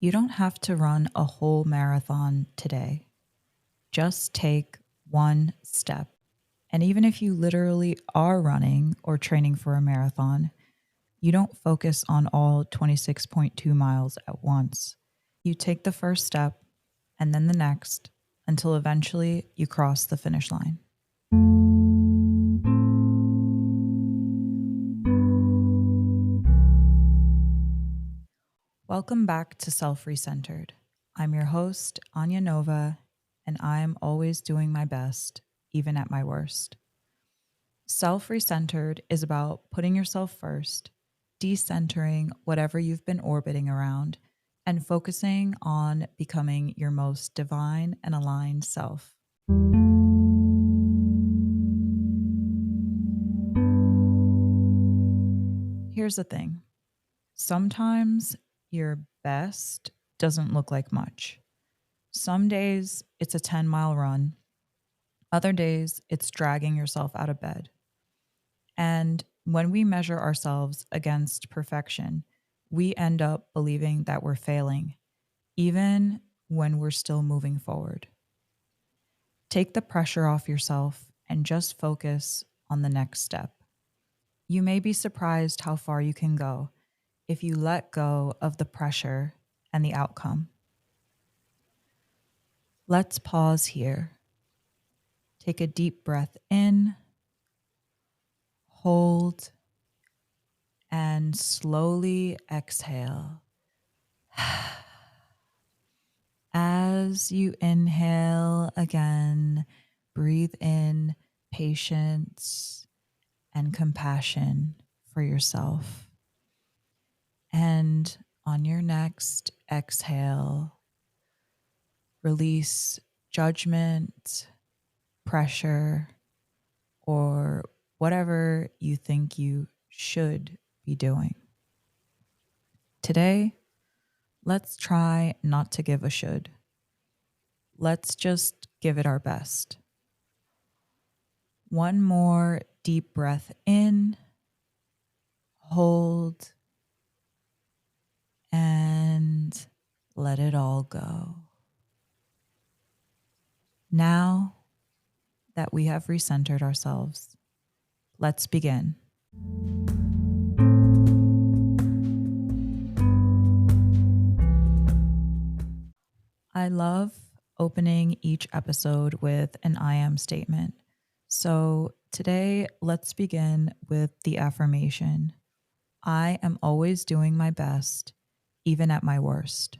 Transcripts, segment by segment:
You don't have to run a whole marathon today. Just take one step. And even if you literally are running or training for a marathon, you don't focus on all 26.2 miles at once. You take the first step and then the next until eventually you cross the finish line. Welcome back to Self Recentered. I'm your host, Anya Nova, and I'm always doing my best, even at my worst. Self recentered is about putting yourself first, decentering whatever you've been orbiting around, and focusing on becoming your most divine and aligned self. Here's the thing, sometimes your best doesn't look like much. Some days it's a 10-mile run, other days it's dragging yourself out of bed. And when we measure ourselves against perfection, we end up believing that we're failing, even when we're still moving forward. Take the pressure off yourself and just focus on the next step. You may be surprised how far you can go if you let go of the pressure and the outcome. Let's pause here. Take a deep breath in, hold, and slowly exhale. As you inhale again, breathe in patience and compassion for yourself. And on your next exhale, release judgment, pressure, or whatever you think you should be doing. Today, let's try not to give a should. Let's just give it our best. One more deep breath in, hold, and let it all go. Now that we have recentered ourselves, let's begin. I love opening each episode with an I am statement. So today, let's begin with the affirmation. I am always doing my best, even at my worst.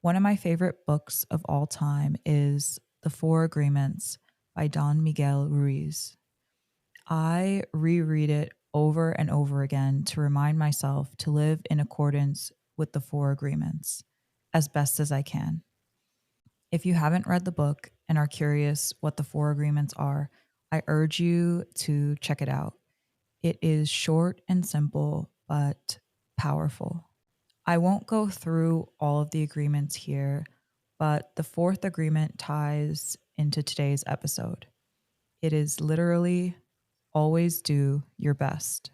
One of my favorite books of all time is The Four Agreements by Don Miguel Ruiz. I reread it over and over again to remind myself to live in accordance with the four agreements as best as I can. If you haven't read the book and are curious what the four agreements are, I urge you to check it out. It is short and simple, but powerful. I won't go through all of the agreements here, but the fourth agreement ties into today's episode. It is literally always do your best.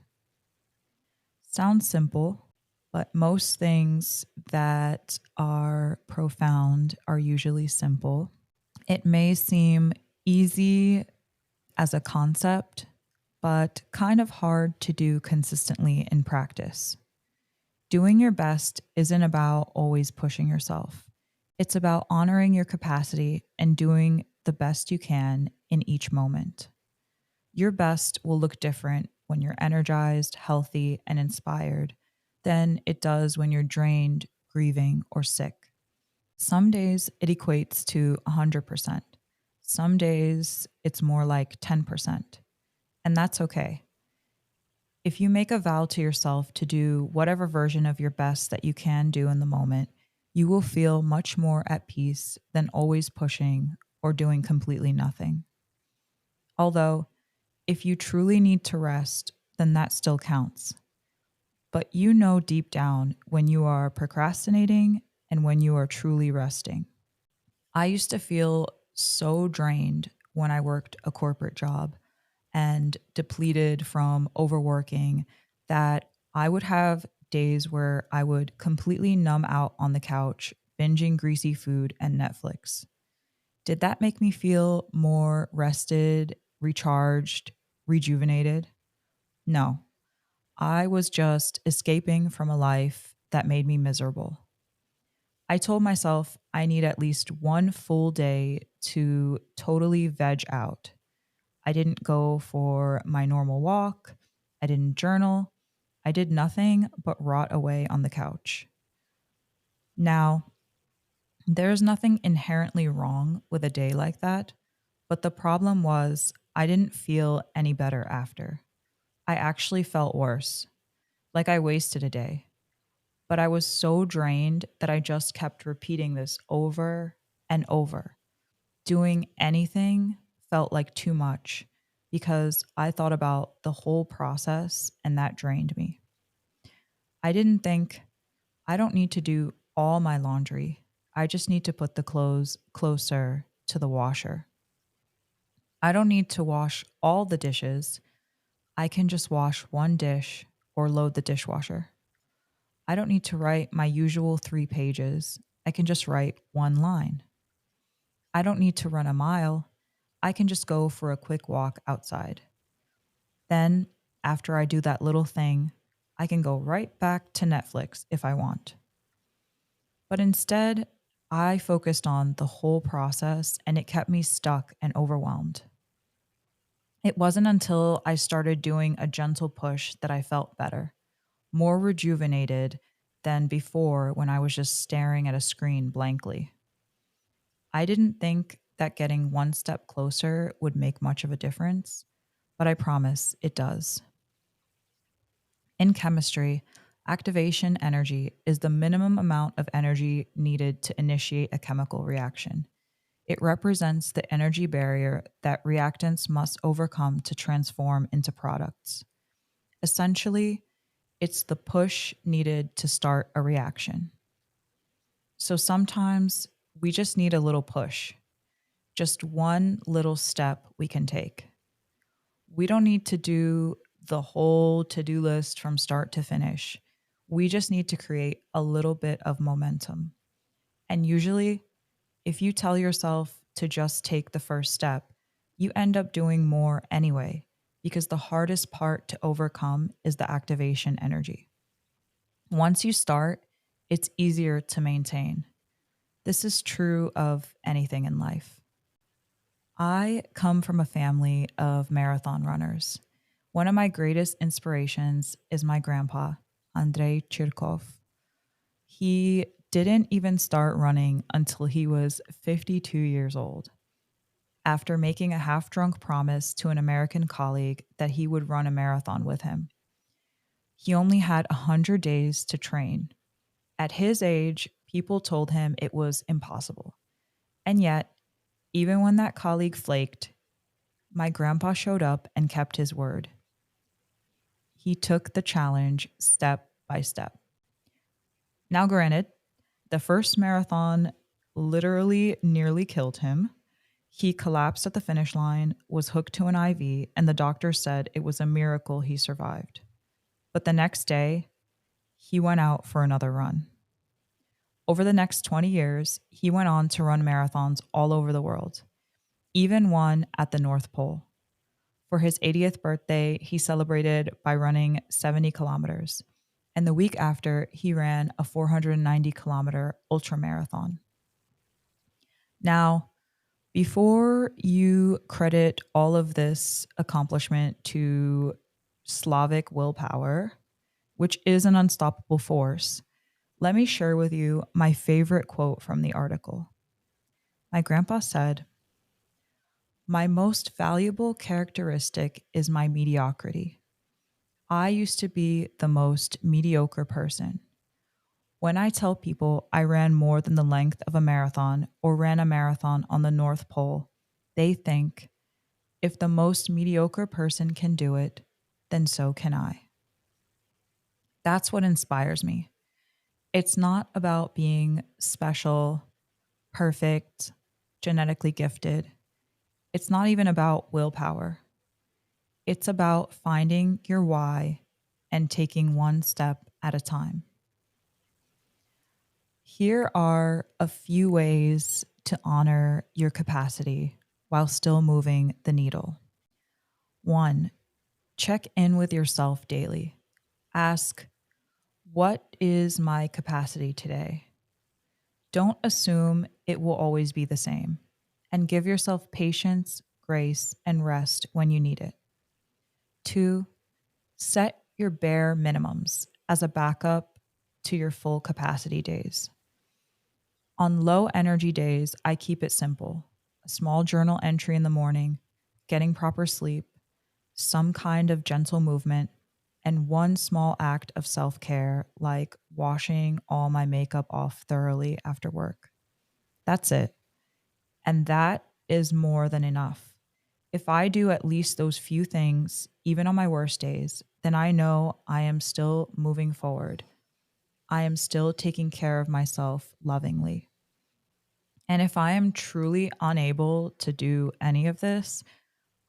Sounds simple, but most things that are profound are usually simple. It may seem easy as a concept, but kind of hard to do consistently in practice. Doing your best isn't about always pushing yourself. It's about honoring your capacity and doing the best you can in each moment. Your best will look different when you're energized, healthy, and inspired than it does when you're drained, grieving, or sick. Some days it equates to 100%. Some days it's more like 10%. And that's okay. If you make a vow to yourself to do whatever version of your best that you can do in the moment, you will feel much more at peace than always pushing or doing completely nothing. Although, if you truly need to rest, then that still counts. But you know deep down when you are procrastinating and when you are truly resting. I used to feel so drained when I worked a corporate job and depleted from overworking that I would have days where I would completely numb out on the couch, binging greasy food and Netflix. Did that make me feel more rested, recharged, rejuvenated? No. I was just escaping from a life that made me miserable. I told myself I need at least one full day to totally veg out. I didn't go for my normal walk. I didn't journal. I did nothing but rot away on the couch. Now, there's nothing inherently wrong with a day like that, but the problem was I didn't feel any better after. I actually felt worse, like I wasted a day. But I was so drained that I just kept repeating this over and over. Doing anything felt like too much because I thought about the whole process and that drained me. I didn't think, I don't need to do all my laundry. I just need to put the clothes closer to the washer. I don't need to wash all the dishes. I can just wash one dish or load the dishwasher. I don't need to write my usual 3 pages. I can just write one line. I don't need to run a mile. I can just go for a quick walk outside. Then, after I do that little thing, I can go right back to Netflix if I want. But instead, I focused on the whole process and it kept me stuck and overwhelmed. It wasn't until I started doing a gentle push that I felt better, more rejuvenated than before when I was just staring at a screen blankly. I didn't think that getting one step closer would make much of a difference, but I promise it does. In chemistry, activation energy is the minimum amount of energy needed to initiate a chemical reaction. It represents the energy barrier that reactants must overcome to transform into products. Essentially, it's the push needed to start a reaction. So sometimes we just need a little push, just one little step we can take. We don't need to do the whole to do list from start to finish. We just need to create a little bit of momentum. And usually, if you tell yourself to just take the first step, you end up doing more anyway, because the hardest part to overcome is the activation energy. Once you start, it's easier to maintain. This is true of anything in life. I come from a family of marathon runners. One of my greatest inspirations is my grandpa, Andrei Chirkov. He didn't even start running until he was 52 years old. After making a half drunk promise to an American colleague that he would run a marathon with him, he only had 100 days to train. At his age, people told him it was impossible. And yet, even when that colleague flaked, my grandpa showed up and kept his word. He took the challenge step by step. Now, granted, the first marathon literally nearly killed him. He collapsed at the finish line, was hooked to an IV, and the doctor said it was a miracle he survived. But the next day, he went out for another run. Over the next 20 years, he went on to run marathons all over the world, even one at the North Pole. For his 80th birthday, he celebrated by running 70 kilometers. And the week after, he ran a 490-kilometer ultramarathon. Now, before you credit all of this accomplishment to Slavic willpower, which is an unstoppable force, let me share with you my favorite quote from the article. My grandpa said, "My most valuable characteristic is my mediocrity. I used to be the most mediocre person. When I tell people I ran more than the length of a marathon or ran a marathon on the North Pole, they think, if the most mediocre person can do it, then so can I." That's what inspires me. It's not about being special, perfect, genetically gifted. It's not even about willpower. It's about finding your why and taking one step at a time. Here are a few ways to honor your capacity while still moving the needle. One, check in with yourself daily. Ask, what is my capacity today? Don't assume it will always be the same, and give yourself patience, grace, and rest when you need it. Two, set your bare minimums as a backup to your full capacity days. On low energy days, I keep it simple: a small journal entry in the morning, getting proper sleep, some kind of gentle movement, and one small act of self care like washing all my makeup off thoroughly after work. That's it. And that is more than enough. If I do at least those few things, even on my worst days, then I know I am still moving forward. I am still taking care of myself lovingly. And if I am truly unable to do any of this,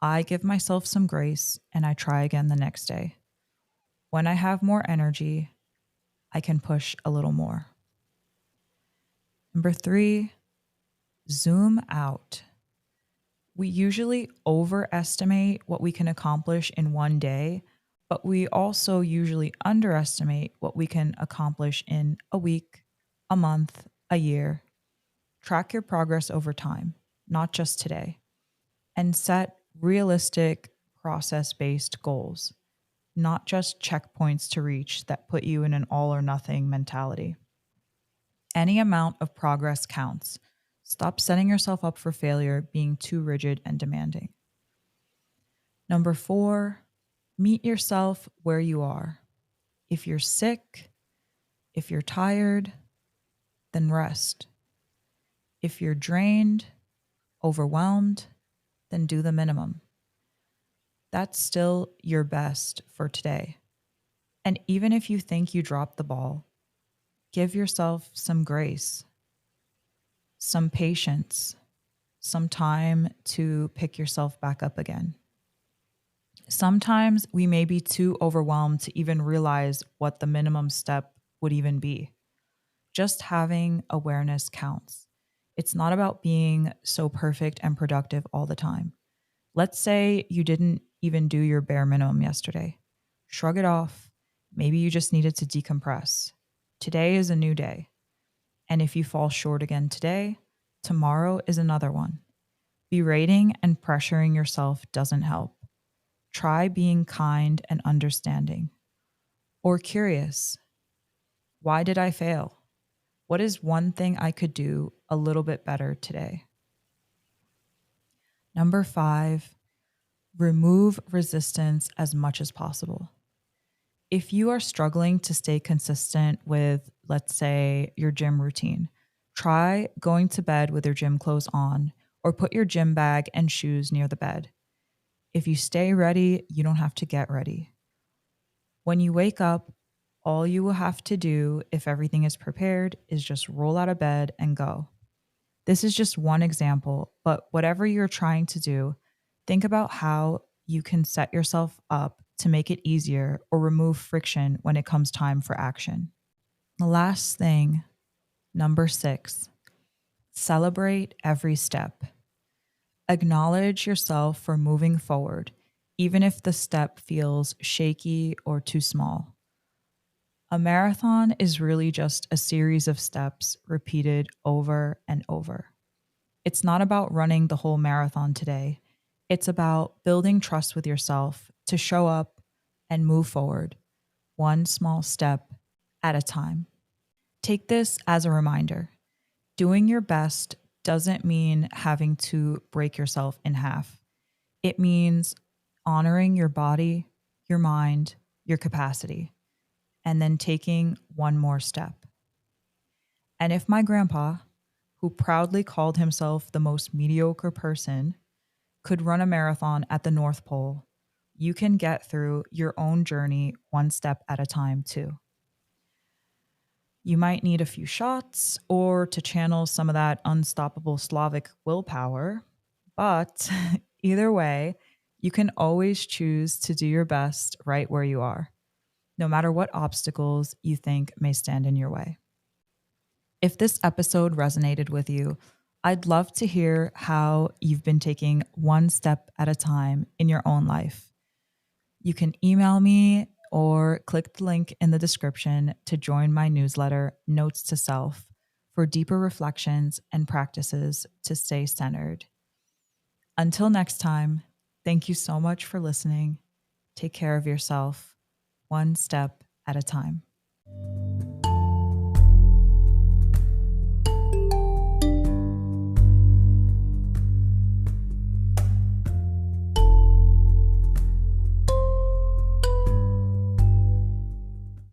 I give myself some grace and I try again the next day. When I have more energy, I can push a little more. Number three, zoom out. We usually overestimate what we can accomplish in one day, but we also usually underestimate what we can accomplish in a week, a month, a year. Track your progress over time, not just today, and set realistic, process based goals, not just checkpoints to reach that put you in an all or nothing mentality. Any amount of progress counts. Stop setting yourself up for failure being too rigid and demanding. Number four, meet yourself where you are. If you're sick, if you're tired, then rest. If you're drained, overwhelmed, then do the minimum. That's still your best for today. And even if you think you dropped the ball, give yourself some grace, some patience, some time to pick yourself back up again. Sometimes we may be too overwhelmed to even realize what the minimum step would even be. Just having awareness counts. It's not about being so perfect and productive all the time. Let's say you didn't even do your bare minimum yesterday. Shrug it off. Maybe you just needed to decompress. Today is a new day. And if you fall short again today, tomorrow is another one. Berating and pressuring yourself doesn't help. Try being kind and understanding. Or curious. Why did I fail? What is one thing I could do a little bit better today? Number five, remove resistance as much as possible. If you are struggling to stay consistent with, let's say, your gym routine, try going to bed with your gym clothes on or put your gym bag and shoes near the bed. If you stay ready, you don't have to get ready. When you wake up, all you will have to do, if everything is prepared, is just roll out of bed and go. This is just one example, but whatever you're trying to do, think about how you can set yourself up to make it easier or remove friction when it comes time for action. The last thing, number six, celebrate every step. Acknowledge yourself for moving forward, even if the step feels shaky or too small. A marathon is really just a series of steps repeated over and over. It's not about running the whole marathon today. It's about building trust with yourself to show up and move forward, one small step at a time. Take this as a reminder. Doing your best doesn't mean having to break yourself in half. It means honoring your body, your mind, your capacity, and then taking one more step. And if my grandpa, who proudly called himself the most mediocre person, could run a marathon at the North Pole, you can get through your own journey one step at a time too. You might need a few shots or to channel some of that unstoppable Slavic willpower, but either way, you can always choose to do your best right where you are. no matter what obstacles you think may stand in your way. If this episode resonated with you, I'd love to hear how you've been taking one step at a time in your own life. You can email me or click the link in the description to join my newsletter, Notes to Self, for deeper reflections and practices to stay centered. Until next time, thank you so much for listening. Take care of yourself, one step at a time.